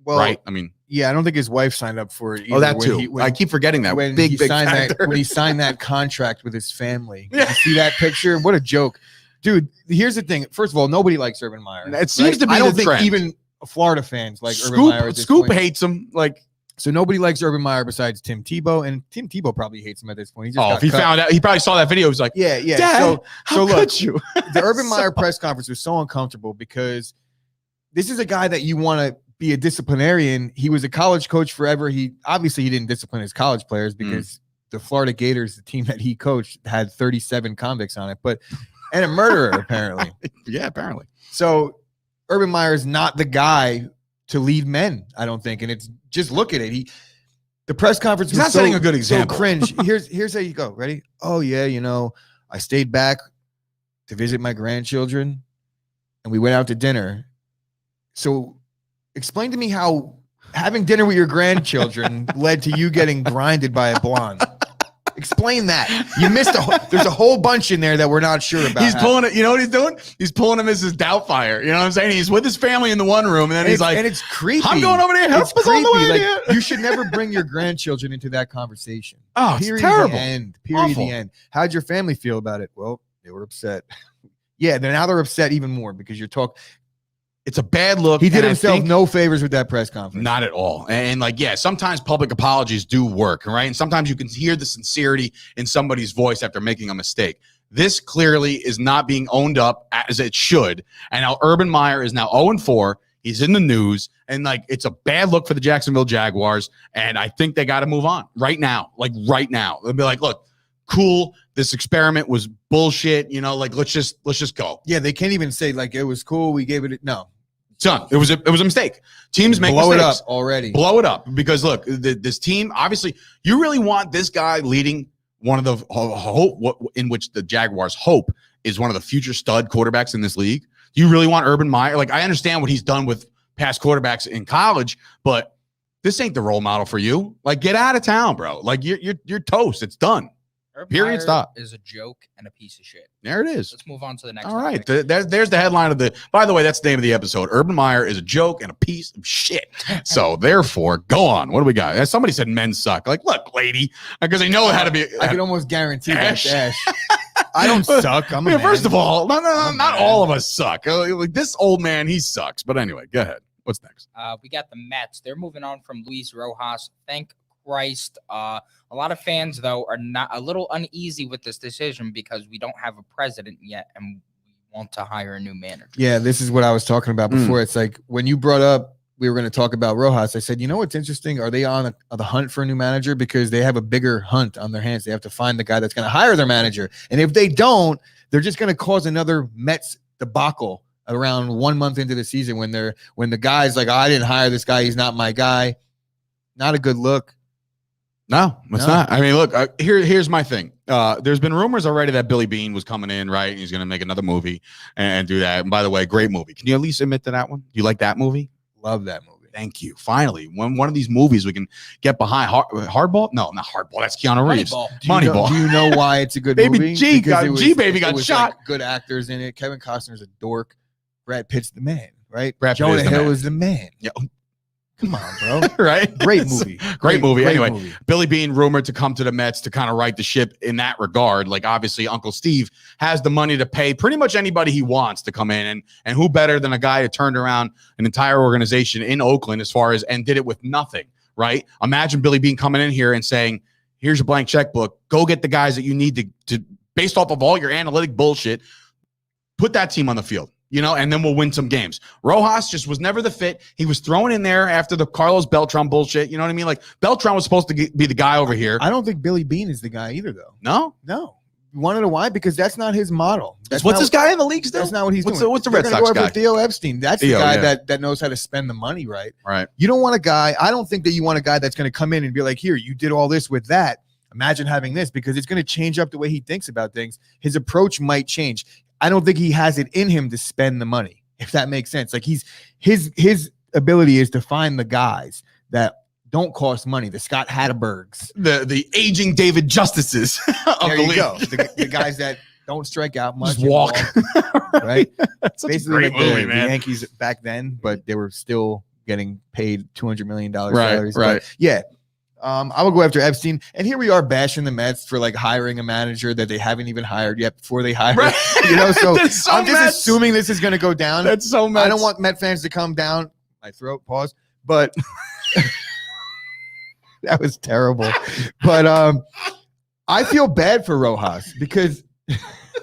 Well, right? I mean, yeah, I don't think his wife signed up for it either. Oh, that too. I keep forgetting that. When Big he signed that contract with his family. Yeah. You see that picture? What a joke. Dude, here's the thing. First of all, nobody likes Urban Meyer. It seems to be I don't the think trend. even Florida fans like Urban Meyer. Scoop hates him. Like, So nobody likes Urban Meyer besides Tim Tebow, and Tim Tebow probably hates him at this point. He just Oh, got if he cut. found out, he probably saw that video. He was like, Yeah. Dad, how look, could you? the Urban Meyer press conference was so uncomfortable because this is a guy that you want to be a disciplinarian. He was a college coach forever. He didn't discipline his college players because the Florida Gators, the team that he coached, had 37 convicts on it, and a murderer apparently. Yeah, apparently. So Urban Meyer is not the guy to lead men, I don't think. And it's just look at it. The press conference He's was not setting a good example. So cringe. Here's how you go. Ready? Oh yeah, I stayed back to visit my grandchildren, and we went out to dinner. So, explain to me how having dinner with your grandchildren led to you getting grinded by a blonde. Explain that. You missed there's a whole bunch in there that we're not sure about. He's pulling it. You know what he's doing? He's pulling him as his Doubtfire. You know what I'm saying? He's with his family in the one room, and then he's like, and it's creepy. I'm going over there. Help It's us on the way. Like, you should never bring your grandchildren into that conversation. Oh, it's Period. terrible. The end. Period. Awful. The end. How'd your family feel about it? Well, they were upset. Yeah, now they're upset even more because you're talking. It's a bad look. He did and I himself think- no favors with that press conference. Not at all. And like, yeah, sometimes public apologies do work, right? And sometimes you can hear the sincerity in somebody's voice after making a mistake. This clearly is not being owned up as it should. And now Urban Meyer is now 0-4. He's in the news. And like, it's a bad look for the Jacksonville Jaguars. And I think they got to move on right now. Like right now. They'll be like, look, cool. This experiment was bullshit. Like, let's just go. Yeah, they can't even say like it was cool. We gave it. No. Done. It was a mistake. Teams make Blow mistakes. it up already. Blow it up because look, this team obviously you really want this guy leading one of the hope in which the Jaguars hope is one of the future stud quarterbacks in this league. Do you really want Urban Meyer? Like I understand what he's done with past quarterbacks in college, but this ain't the role model for you. Like get out of town, bro. Like you're toast. It's done. Urban Period. Meyer Stop. is a joke and a piece of shit. There it is. Let's move on to the next. All right. topic. There's the headline of the. By the way, that's the name of the episode. Urban Meyer is a joke and a piece of shit. So therefore, go on. What do we got? Somebody said men suck. Like, look, lady, because they know how to be. I can almost guarantee Ash. that. I don't suck. I'm a man. First of all, no, I'm a not man. all of us suck. Like this old man, he sucks. But anyway, go ahead. What's next? We got the Mets. They're moving on from Luis Rojas. Thank Christ. A lot of fans, though, are not a little uneasy with this decision because we don't have a president yet, and we want to hire a new manager. Yeah, this is what I was talking about before. It's like when you brought up we were going to talk about Rojas, I said, you know what's interesting? Are they on the hunt for a new manager? Because they have a bigger hunt on their hands. They have to find the guy that's going to hire their manager. And if they don't, they're just going to cause another Mets debacle around 1 month into the season when the guy's like, oh, I didn't hire this guy. He's not my guy. Not a good look. No, it's not. I mean, look, here's my thing. There's been rumors already that Billy Beane was coming in, right? He's going to make another movie and do that. And by the way, great movie. Can you at least admit to that one? Do you like that movie? Love that movie. Thank you. Finally, one of these movies we can get behind. Hardball? No, not Hardball. That's Keanu Reeves. Moneyball. Do you know why it's a good Baby movie? G Because Baby got it was shot. Like good actors in it. Kevin Costner's a dork. Brad Pitt's the man, right? Brad Pitt Jonah is the Hill man. is the man. Yeah. Come on, bro. Right? Great movie. Great movie. Anyway, movie. Billy Beane rumored to come to the Mets to kind of right the ship in that regard. Like, obviously, Uncle Steve has the money to pay pretty much anybody he wants to come in. And who better than a guy who turned around an entire organization in Oakland and did it with nothing, right? Imagine Billy Beane coming in here and saying, here's your blank checkbook. Go get the guys that you need to based off of all your analytic bullshit, put that team on the field. And then we'll win some games. Rojas just was never the fit. He was thrown in there after the Carlos Beltran bullshit. You know what I mean? Like, Beltran was supposed to be the guy over here. I don't think Billy Beane is the guy either, though. No? No. You want to know why? Because that's not his model. What's this guy in the league still? That's not what he's doing. doing. What's the They're Red gonna Sox go guy? after Theo Epstein. That's Theo, the guy yeah. that knows how to spend the money, right? Right. You don't want a guy. I don't think that you want a guy that's going to come in and be like, here, you did all this with that. Imagine having this, because it's going to change up the way he thinks about things. His approach might change. I don't think he has it in him to spend the money, if that makes sense. Like his ability is to find the guys that don't cost money, the Scott Hatterbergs, The aging David Justices of there the you league. go, the guys that don't strike out much, Just walk. right? That's such Basically, a great like movie, the man. Yankees back then, but they were still getting paid $200 million Right, salaries. right. But yeah. I would go after Epstein, and here we are bashing the Mets for like hiring a manager that they haven't even hired yet before they hire. Right. So That's so I'm just Mets. assuming this is going to go down. That's so Mets. I don't want Met fans to come down. My throat, pause. But That was terrible. But I feel bad for Rojas because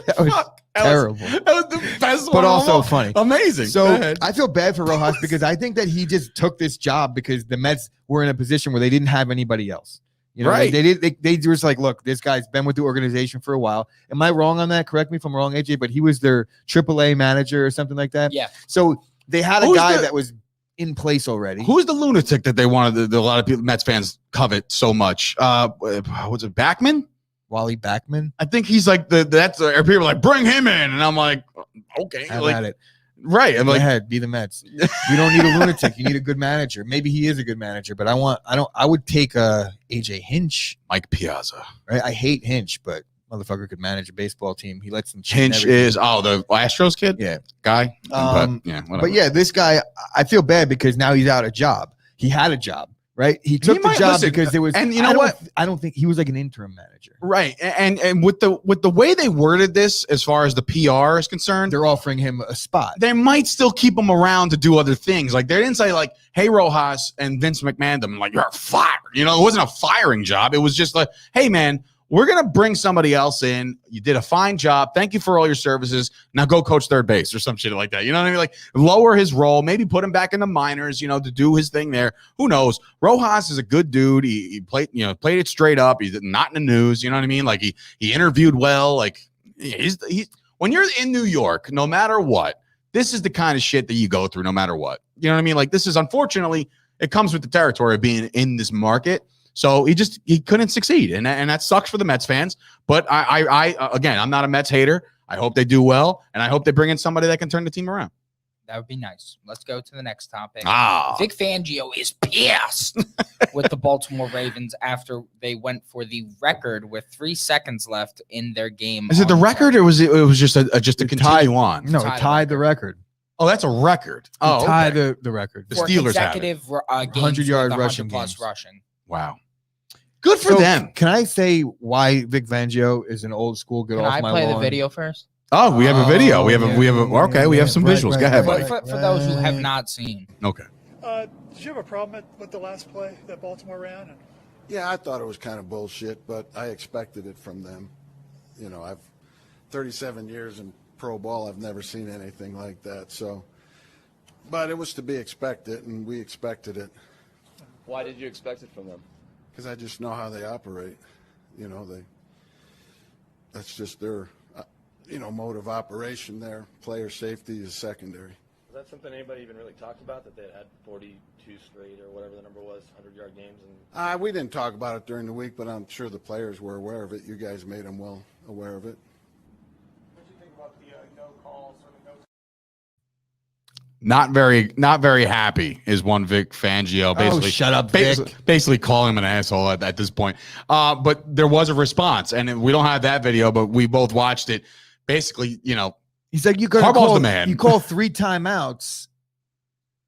that was terrible. That was the best one. But of also all. funny. Amazing. Go So ahead. I feel bad for Rojas because I think that he just took this job because the Mets were in a position where they didn't have anybody else. You know, Right. they were just like, look, this guy's been with the organization for a while. Am I wrong on that? Correct me if I'm wrong, AJ, but he was their AAA manager or something like that. Yeah. So they had a Who's guy the- that was in place already. Who's the lunatic that they wanted? A lot of people, Mets fans, covet so much. Was it Backman? Wally Backman? I think he's like that's people are like bring him in, and I'm like, okay, Have like, at it. right. I'm Go like, ahead, be the Mets. You don't need a lunatic. You need a good manager. Maybe he is a good manager, but I would take AJ Hinch. Mike Piazza. Right? I hate Hinch, but motherfucker could manage a baseball team. He lets them cheat and Hinch everything. is the Astros kid, Yeah. guy. Um, but yeah, whatever. But yeah, this guy, I feel bad because now he's out of job. He had a job, right? He took the might- job listen, because there was, and you know I don't- what? I don't think he was like an interim manager. Right, and with the way they worded this, as far as the PR is concerned, They're offering him a spot. they might still keep him around to do other things. Like they didn't say like, "Hey, Rojas and Vince McMahon, them like you're fired." You know, it wasn't a firing job. It was just like, "Hey, man, we're gonna bring somebody else in. You did a fine job. Thank you for all your services. Now go coach third base or some shit like that." You know what I mean? Like lower his role, maybe put him back in the minors. You know, to do his thing there. Who knows? Rojas is a good dude. He played it straight up. He's not in the news. You know what I mean? Like he interviewed well. Like he's when you're in New York, no matter what, this is the kind of shit that you go through no matter what. You know what I mean? Like this is unfortunately, it comes with the territory of being in this market. So he couldn't succeed. And that sucks for the Mets fans. But I again, I'm not a Mets hater. I hope they do well. And I hope they bring in somebody that can turn the team around. That would be nice. Let's go to the next topic. Ah, Vic Fangio is pissed with the Baltimore Ravens after they went for the record with 3 seconds left in their game. is it the on record Sunday. or was it just to It continue on? No, Tied it tied the record. Oh, that's a record. Oh, It tied okay. the record. The For Steelers have it. consecutive games 100-yard with rushing 100+ games. rushing. Wow. Good for So, them. Can I say why Vic Fangio is an old school get Can off I my play lawn? the video first? Oh, we have a video. We have a yeah, we have some right, visuals. right, Go ahead, right, buddy. For those who have right. not seen. Okay. Did you have a problem with the last play that Baltimore ran? Yeah, I thought it was kind of bullshit, but I expected it from them. You know, I've 37 years in pro ball. I've never seen anything like that. So, but it was to be expected, and we expected it Why did you expect it from them? because I just know how they operate. You know, that's just their, mode of operation there. Player safety is secondary. Was that something anybody even really talked about, that they had 42 straight or whatever the number was, 100-yard games? And We didn't talk about it during the week, but I'm sure the players were aware of it. You guys made them well aware of it. What did you think about the no calls or the no? Not very happy is one Vic Fangio basically. Oh, shut up, Vic. Basically calling him an asshole at this point. But there was a response, and we don't have that video, but we both watched it. Basically, He's like, you could Harbaugh's call the man. You call 3 timeouts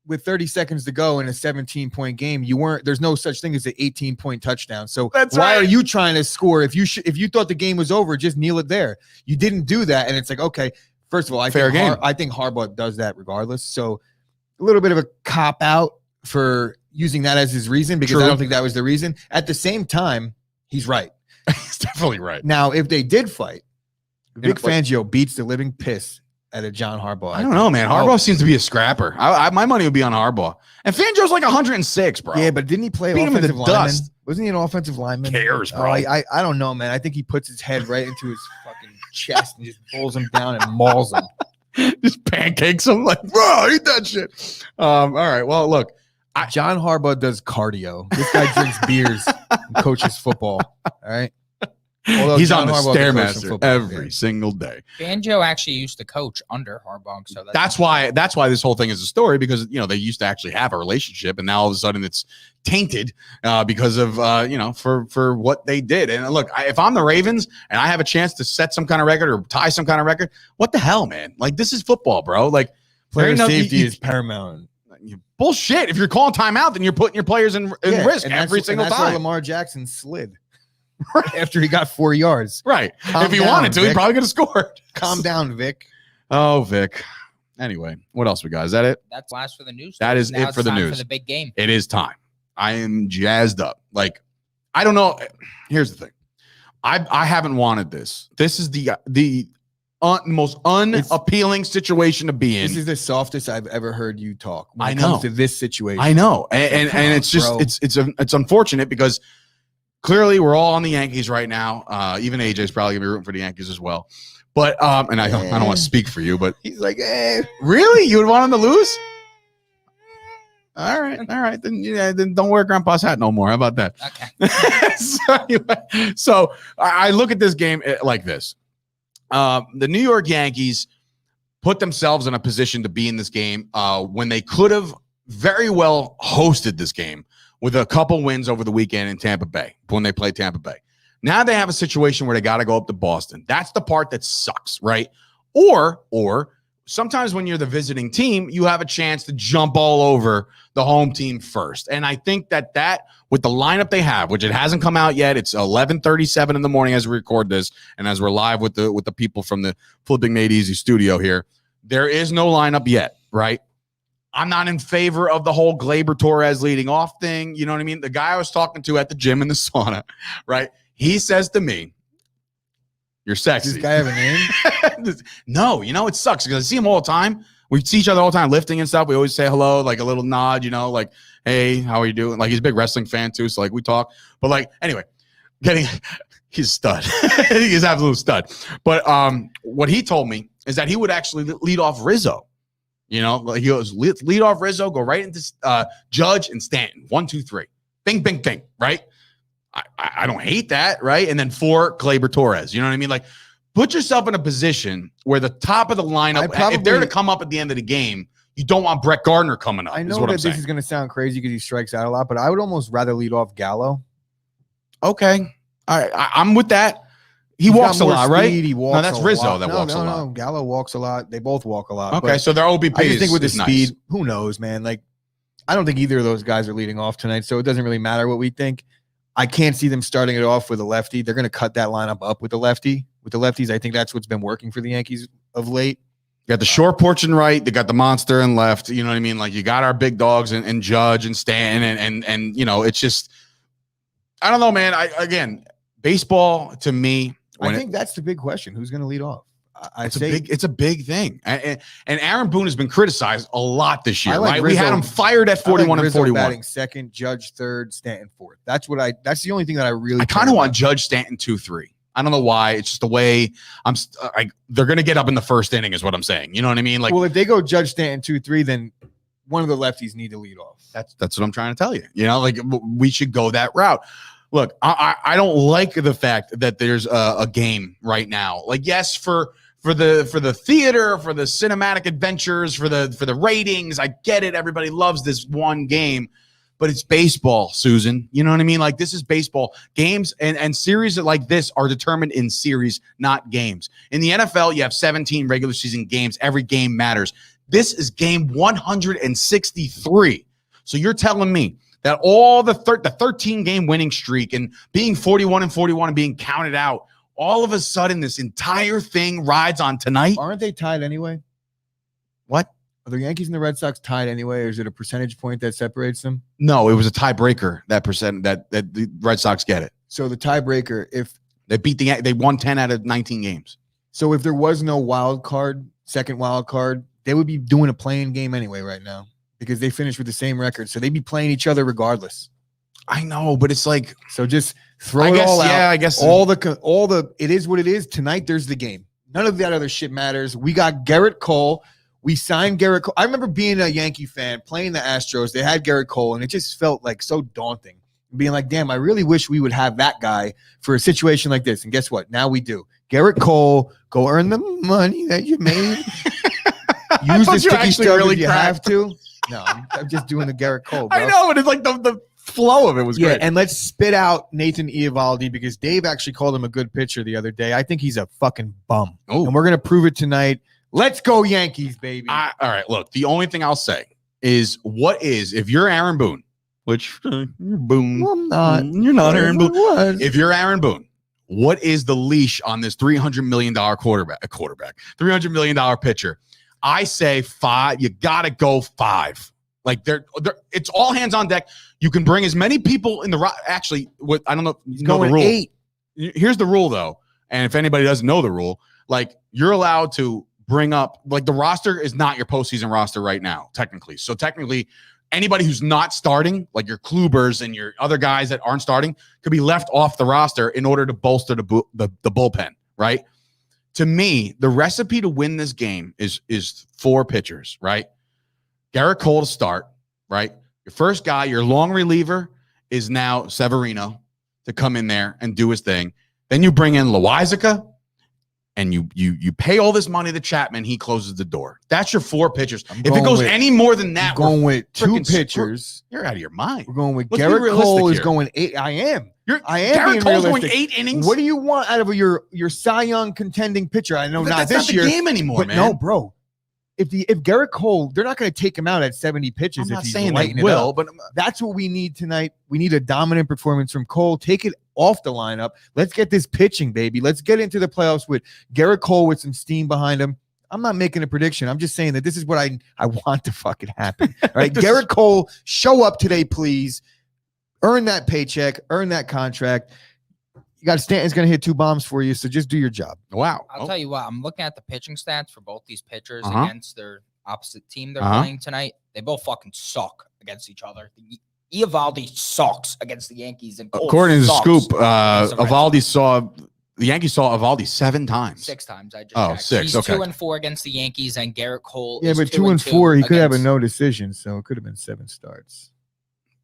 with 30 seconds to go in a 17-point game. There's no such thing as an 18-point touchdown. So That's why right. are you trying to score? If you thought the game was over, just kneel it there. You didn't do that, and it's like, okay. First of all, Fair game. I think Harbaugh does that regardless. So a little bit of a cop out for using that as his reason, because True. I don't think that was the reason. At the same time, he's right. he's definitely right. Now, if they did fight, Vic what- Fangio beats the living piss out of John Harbaugh. I don't know, man. Harbaugh seems to be a scrapper. My money would be on Harbaugh. And Fangio's like 106, bro. Yeah, but didn't he play Beat him in the offensive lineman? dust. Wasn't he an offensive lineman? Cares, bro. I don't know, man. I think he puts his head right into his fucking chest and just pulls him down and mauls him. Just pancakes him like, bro, eat that shit. All right. Well, look, John Harbaugh does cardio. This guy drinks beers and coaches football. All right. Although he's John on the Harbaugh could coach some Stairmaster football, every yeah. single day. Fangio actually used to coach under Harbaugh, so That's why this whole thing is a story, because they used to actually have a relationship, and now all of a sudden it's tainted because of for what they did. And look, if I'm the Ravens and I have a chance to set some kind of record or tie some kind of record, what the hell, man? Like, this is football, bro. Like, there Player ain't no- safety you- is paramount. bullshit. If you're calling timeout, then you're putting your players in Yeah, risk and every that's single why time. Lamar Jackson slid after he got 4 yards. Right. Calm If he down, wanted to, he Vic. probably could have scored. Calm down, Vic. Oh, Vic. Anyway, what else we got? Is that it? that's last for the news. That is Now it it's for the time news. For the big game. It is time. I am jazzed up. Like, I don't know. Here's the thing. I haven't wanted this. This is the most unappealing situation to be in. This is the softest I've ever heard you talk when I it know. comes to this situation. I know. And Come on, it's just, bro. it's unfortunate because clearly we're all on the Yankees right now. Even AJ's probably gonna be rooting for the Yankees as well. But, and I don't want to speak for you, but He's like, really? You would want him to lose? All right. Then don't wear Grandpa's hat no more. How about that? Okay. so I look at this game like this. The New York Yankees put themselves in a position to be in this game when they could have very well hosted this game with a couple wins over the weekend in Tampa Bay when they played Tampa Bay. Now they have a situation where they got to go up to Boston. That's the part that sucks, right? Or sometimes when you're the visiting team, you have a chance to jump all over the home team first. And I think that with the lineup they have, which it hasn't come out yet, it's 11:37 in the morning as we record this, and as we're live with the people from the Flipping Made Easy studio here, there is no lineup yet, right? I'm not in favor of the whole Gleyber Torres leading off thing. You know what I mean? The guy I was talking to at the gym in the sauna, right? He says to me, "You're sexy." Does this guy have a name? No, it sucks because I see him all the time. We see each other all the time lifting and stuff. We always say hello, like a little nod, like, hey, how are you doing? Like, he's a big wrestling fan too, so like we talk. But like, anyway, he's a stud. He's an absolute stud. But what he told me is that he would actually lead off Rizzo. Like he goes, lead off Rizzo, go right into Judge and Stanton. 1, 2, 3. Bing, bing, bing, right? I don't hate that, right? And then 4, Gleyber Torres. You know what I mean? Like, put yourself in a position where the top of the lineup, if they're to come up at the end of the game, you don't want Brett Gardner coming up. I know is what that I'm saying. this is going to sound crazy because he strikes out a lot, but I would almost rather lead off Gallo. Okay. All right. I'm with that. He He's walks got a more lot, right? speed, He walks No, that's a Rizzo lot. that walks a lot. No, Gallo walks a lot. They both walk a lot. Okay, but so their OBP I just think with the is speed, nice. who knows, man? Like, I don't think either of those guys are leading off tonight, so it doesn't really matter what we think. I can't see them starting it off with a lefty. They're going to cut that lineup up with the lefty. With the lefties, I think that's what's been working for the Yankees of late. You got the short porch and right. They got the monster and left. You know what I mean? Like, you got our big dogs and Judge and Stanton and it's just, I don't know, man. Baseball to me, I think that's the big question. Who's going to lead off? it's a big thing. And Aaron Boone has been criticized a lot this year, like right? We had Rizzo. him fired at 41 and Rizzo 41. batting second, Judge third, Stanton fourth. That's the only thing that I really I kind of want Judge Stanton 2-3. I don't know why. It's just the way they're going to get up in the first inning is what I'm saying. You know what I mean? Like, well, if they go Judge Stanton 2-3, then one of the lefties need to lead off. that's what I'm trying to tell you. Like, we should go that route. Look, I don't like the fact that there's a game right now. Like, yes, for the theater, for the cinematic adventures, for the ratings, I get it. Everybody loves this one game, but it's baseball, Susan. You know what I mean? Like, this is baseball. Games and series like this are determined in series, not games. In the NFL, you have 17 regular season games. Every game matters. This is game 163. So you're telling me that all the 13-game winning streak and being 41 and 41 and being counted out, all of a sudden this entire thing rides on tonight? Aren't they tied anyway? What? Are the Yankees and the Red Sox tied anyway, or is it a percentage point that separates them? No, it was a tiebreaker. That the Red Sox get it. So the tiebreaker, if They won 10 out of 19 games. so, if there was no second wild card, they would be doing a playing game anyway right now because they finished with the same record. So they'd be playing each other regardless. I know, but it's like, So just throw I it guess, all out. yeah, I guess all the it is what it is. Tonight there's the game. None of that other shit matters. We got Garrett Cole. We signed Garrett Cole. I remember being a Yankee fan playing the Astros. They had Garrett Cole, and it just felt like so daunting. Being like, damn, I really wish we would have that guy for a situation like this. And guess what? Now we do. Garrett Cole, go earn the money that you made. Use the sticky stuff if you have to. No, I'm just doing the Garrett Cole, bro. I know, but it's like the flow of it was Yeah, great. and let's spit out Nathan Eovaldi because Dave actually called him a good pitcher the other day. I think he's a fucking bum. Oh. And we're going to prove it tonight. Let's go Yankees, baby. All right, look, the only thing I'll say is if you're Aaron Boone, which you're Boone. Well, I'm not. You're not Aaron Boone. Was. If you're Aaron Boone, what is the leash on this $300 million quarterback, $300 million pitcher? I say 5. You got to go 5. Like it's all hands on deck. You can bring as many people in the actually. What I don't know. You know the Going rule. 8. Here's the rule though, and if anybody doesn't know the rule, like you're allowed to bring up like the roster is not your postseason roster right now, technically. So technically, anybody who's not starting, like your Klubers and your other guys that aren't starting, could be left off the roster in order to bolster the bullpen, right? To me, the recipe to win this game is 4 pitchers, right? Garrett Cole to start, right? Your first guy, your long reliever is now Severino to come in there and do his thing. Then you bring in Loizica, and you pay all this money to Chapman. He closes the door. That's your 4 pitchers. If it goes any more than that, we're going with 2 freaking pitchers. You're out of your mind. We're going with Let's be Garrett Cole realistic is here. going 8. I am Garrett being Cole's going realistic. 8 innings. What do you want out of your Cy Young contending pitcher? I know But not that's this not the year. game anymore, But man. no, bro. If Garrett Cole, they're not going to take him out at 70 pitches I'm if not he's saying lighting they it will, up. but That's what we need tonight. We need a dominant performance from Cole. Take it off the lineup. Let's get this pitching, baby. Let's get into the playoffs with Garrett Cole with some steam behind him. I'm not making a prediction. I'm just saying that this is what I want to fucking happen. All right, Garrett Cole, show up today, please. Earn that paycheck. Earn that contract. You got Stanton's going to hit 2 bombs for you, so just do your job. wow. I'll tell you what, I'm looking at the pitching stats for both these pitchers Uh-huh. against their opposite team they're Uh-huh. playing tonight. They both fucking suck against each other. Eovaldi sucks against the Yankees. And Cole According to sucks Scoop, against the Red Sox. the Yankees saw Evaldi 7 times. 6 times. I just Oh, checked. 6, He's okay. 2-4 against the Yankees, and Garrett Cole. Yeah, is but 2 and 2 he could have a against- no decision, so it could have been 7 starts.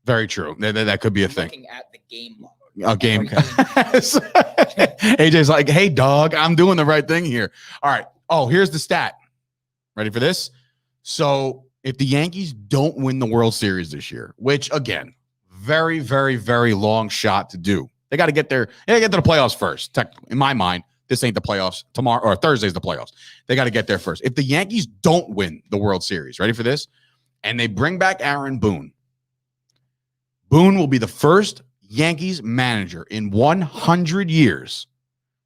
Very true. That could be a thing. Looking at the game log. A game. Okay. AJ's like, hey, dog, I'm doing the right thing here. All right. Oh, here's the stat. Ready for this? So if the Yankees don't win the World Series this year, which again, very, very, very long shot to do. They got to get there. They got to get to the playoffs first. Technically, in my mind, this ain't the playoffs. Tomorrow or Thursday's the playoffs. They got to get there first. If the Yankees don't win the World Series, ready for this? And they bring back Aaron Boone. Boone will be the first Yankees manager in 100 years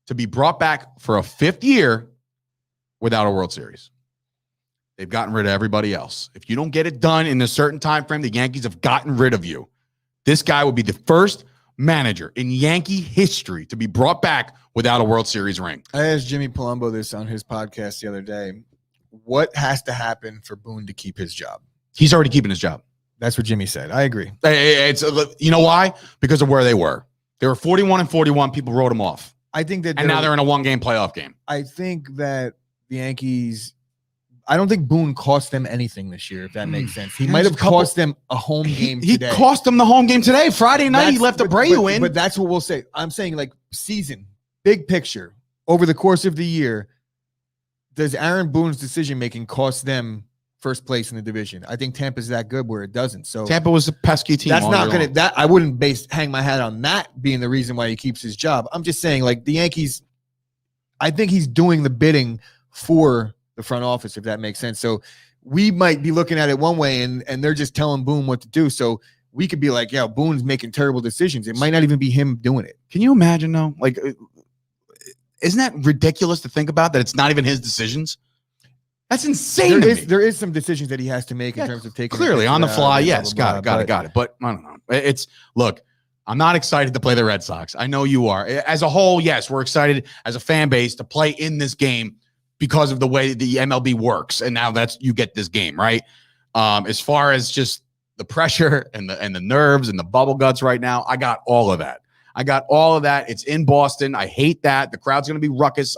to be brought back for a 5th year without a World Series. They've gotten rid of everybody else. If you don't get it done in a certain time frame, the Yankees have gotten rid of you. This guy would be the first manager in Yankee history to be brought back without a World Series ring. I asked Jimmy Palumbo this on his podcast the other day. What has to happen for Boone to keep his job? He's already keeping his job. That's what Jimmy said. I agree. It's you know why? Because of where they were. They were 41-41. People wrote them off, I think that and now they're in a 1-game playoff game. I think that the Yankees. I don't think Boone cost them anything this year, if that makes sense. He There's might have a couple- cost them a home game He today. cost them the home game today. Friday night, he left Abreu in. But that's what we'll say. I'm saying like season, big picture, over the course of the year, does Aaron Boone's decision-making cost them first place in the division? I think Tampa's that good where it doesn't. So Tampa was a pesky team. that's all not year going long. to, that I wouldn't hang my hat on that being the reason why he keeps his job. I'm just saying like the Yankees, I think he's doing the bidding for the front office, if that makes sense. So we might be looking at it one way and they're just telling Boone what to do. So we could be like, yeah, Boone's making terrible decisions. It might not even be him doing it. Can you imagine though? Like, isn't that ridiculous to think about that it's not even his decisions? That's insane. to me. There is some decisions that he has to make in Yeah, terms of taking Clearly a on the pitcher fly. out, Yes. blah, blah, blah. Got it. But I don't know. It's look, I'm not excited to play the Red Sox. I know you are. As a whole, yes, we're excited as a fan base to play in this game because of the way the MLB works. And now you get this game, right? As far as just the pressure and the nerves and the bubble guts right now, I got all of that. It's in Boston. I hate that. The crowd's going to be ruckus.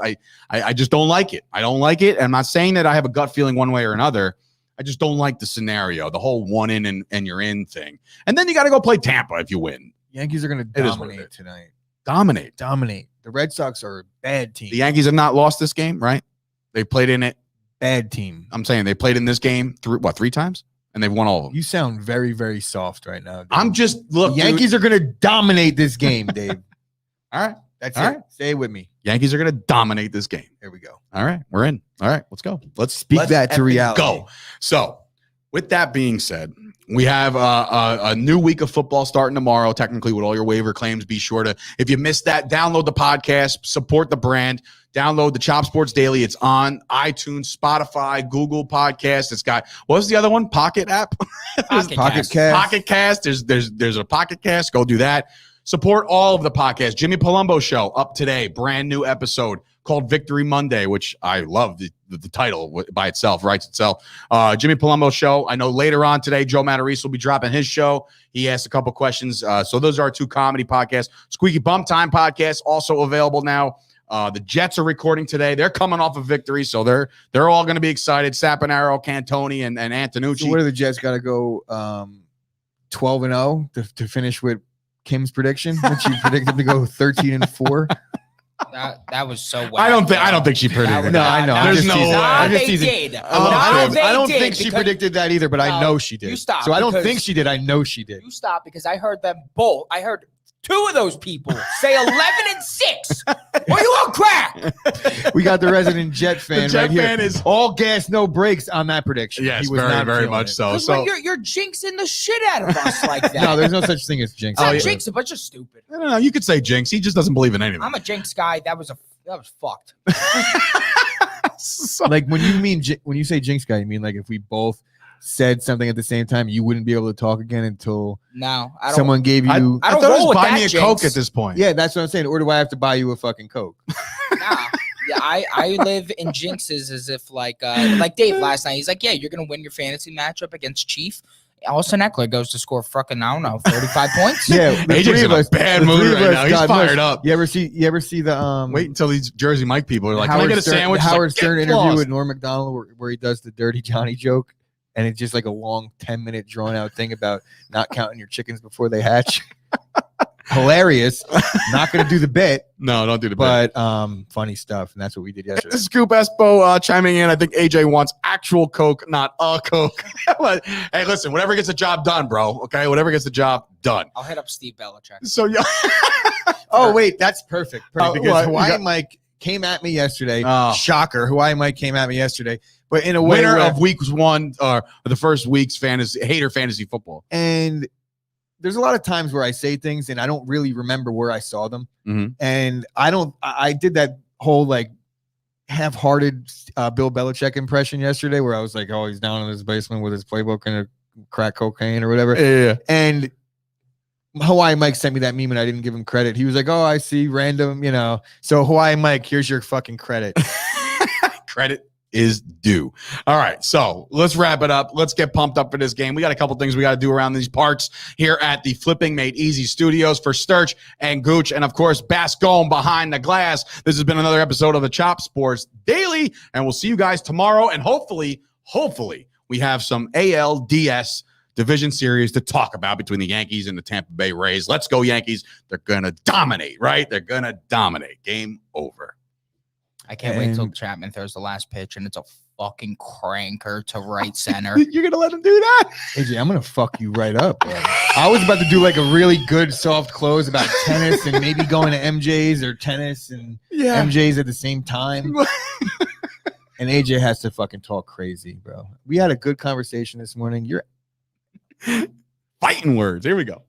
I just don't like it. I don't like it. I'm not saying that I have a gut feeling one way or another. I just don't like the scenario, the whole one in and you're in thing. And then you got to go play Tampa if you win. Yankees are going to It is what it dominate is. tonight. Dominate. The Red Sox are a bad team. The Yankees have not lost this game, right? They played in it. Bad team. I'm saying they played in this game 3 times? And they've won all of them. You sound very, very soft right now. Dave. I'm just, look, The Yankees are going to dominate this game, Dave. All right. That's All it. right. Stay with me. Yankees are going to dominate this game. Here we go. All right. We're in. All right. Let's go. Let's Speak that to effing reality. Go. So, with that being said, we have a new week of football starting tomorrow, technically with all your waiver claims. Be sure to, if you missed that, download the podcast, support the brand, Download the Chop Sports Daily. It's on iTunes, Spotify, Google Podcast. It's got, what was the other one? Pocket app? Pocket Pocket Cast. Cast. Pocket Cast. There's a Pocket Cast. Go do that. Support all of the podcasts. Jimmy Palumbo Show up today. Brand new episode called Victory Monday, which I love the title by itself, writes itself. Jimmy Palumbo Show. I know later on today, Joe Matarese will be dropping his show. He asked a couple questions. So those are our two comedy podcasts. Squeaky Bump Time podcast also available now. The Jets are recording today. They're coming off a victory, so they're all going to be excited. Saponaro, Cantoni, and Antonucci. So where do the Jets got to go 12-0 to finish with Kim's prediction, which she predicted to go 13-4? That was so whack. I don't think she predicted was No, that. I know. not- I'm There's just no teasing. way. I'm They just teasing. did. I They don't did, think she because- predicted that either, but I No, know she did. you stop, So I don't because- think she did. I know she did. You stop, because I heard them both. I heard two of those people say 11-6. Are you on crack? We got the resident Jet fan Jet right here. fan is- all gas, no brakes on that prediction. Yes, He was very, not very feeling much it. so. Because So you're jinxing the shit out of us like that. No, there's no such thing as jinx. It's not yeah. jinx, a bunch of stupid. no, you could say jinx. He just doesn't believe in anything. I'm a jinx guy. That was fucked. Like when you say jinx guy, you mean like if we both said something at the same time, you wouldn't be able to talk again until No, I don't. someone gave you. I don't thought it roll was with buy that me a jinx. Coke at this point. Yeah, that's what I'm saying. Or do I have to buy you a fucking Coke? Nah. Yeah, I live in jinxes as if like Dave last night. He's like, yeah, you're gonna win your fantasy matchup against Chief. Austin Eckler goes to score fucking, I don't know, 35 points. Yeah, the AJ's three in of a us- bad the mood three of right us now. He's got fired mushed. up. You ever see the Wait until these Jersey Mike people are like, can I Howard get a Stern, sandwich? the He's Howard like, Stern "Get interview lost." with Norm Macdonald where he does the Dirty Johnny joke, and it's just like a long 10-minute drawn out thing about not counting your chickens before they hatch. Hilarious. Not going to do the bit, No, don't do the bit. but funny stuff, and that's what we did yesterday. Scoop Espo chiming in. I think AJ wants actual Coke, not a Coke. But, hey, listen, whatever gets the job done, bro. Okay, whatever gets the job done. I'll hit up Steve Belichick. So yeah. Oh wait, that's perfect. Oh, Because what? Hawaii You got- Mike came at me yesterday. Oh. Shocker, Hawaii Mike came at me yesterday, but in a way Winner where- of week one or the first week's fantasy football. and there's a lot of times where I say things and I don't really remember where I saw them. Mhm. And I did that whole like half-hearted Bill Belichick impression yesterday where I was like, oh, he's down in his basement with his playbook and a crack cocaine or whatever. Yeah. And Hawaii Mike sent me that meme and I didn't give him credit. He was like, oh, I see random, So Hawaii Mike, here's your fucking credit. Credit is due. All right, so let's wrap it up. Let's get pumped up for this game. We got a couple things we got to do around these parts here at the Flipping Made Easy Studios for Sturch and Gooch, and of course Bascom behind the glass. This has been another episode of the Chop Sports Daily, and we'll see you guys tomorrow. And hopefully, we have some ALDS division series to talk about between the Yankees and the Tampa Bay Rays. Let's go Yankees! They're gonna dominate, right? They're gonna dominate. Game over. I can't wait till And- Chapman throws the last pitch and it's a fucking cranker to right center. You're gonna let him do that? AJ, I'm gonna fuck you right up, bro. I was about to do like a really good soft close about tennis and maybe going to MJ's or tennis and Yeah. MJ's at the same time. And AJ has to fucking talk crazy, bro. We had a good conversation this morning. You're Fighting words. Here we go.